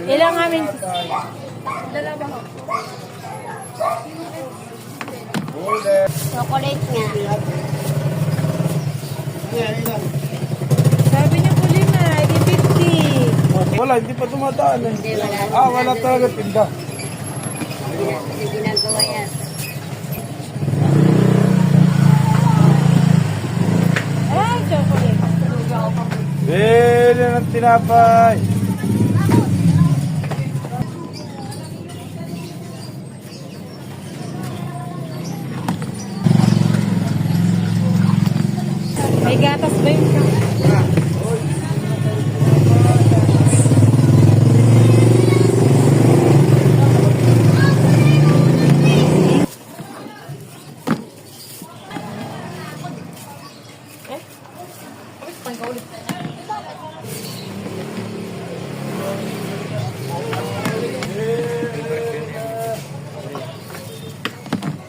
Ilang amin? Dalawa ko. Chocolate niya. Sabi niyo po lima, hindi 50. Wala, hindi pa dumadaan eh. Hindi, wala. Wala talaga tinda. Hindi ginagawa yan. Ay, chocolate. Bili ng tinapay. May gatas ba yun?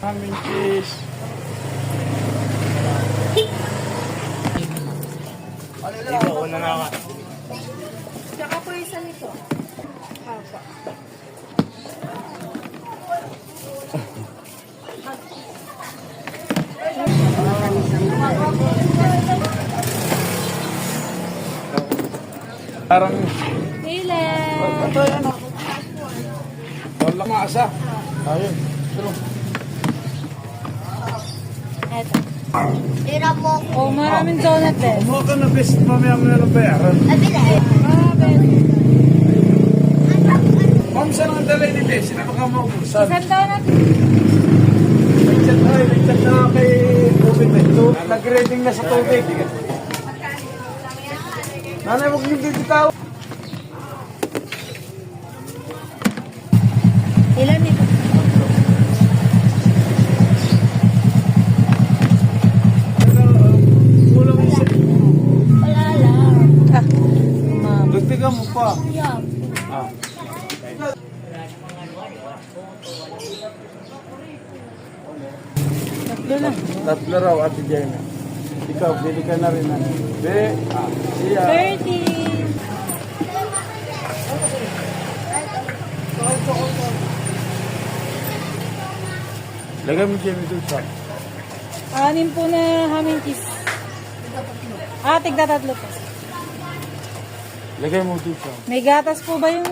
Aming cheese. Dito, una na ako. Tsaka po isa nito. Papa. Parang, Ilan? ito yan o. Wala maasa. Ayun. True. Eto. Tira po. Oh, maraming donut din. Kumuha ka na best, mamaya mo na lang bayaran. Abila. Ah, ben. Ma'am, saan ang dalay ni Bess? Sino ka maubusan? Isang donut. May chat na kay COVID na ito. Nag-reading na sa tubig. Nanay, huwag niyo bibitaw. Ilan nito? Kulang isa. Wala lang. Ah, ma'am. Dagdagan mo pa. Yan. Ah. Tatlo lang. Tatlo raw, Ate Jenna. Ikaw, bili ka na rin. Be, siya. 30. Lagay mo dyan ito sa. Anim po na haming cheese. Ah, tigda tatlo po. Lagay mo dito sa. May gatas po ba yung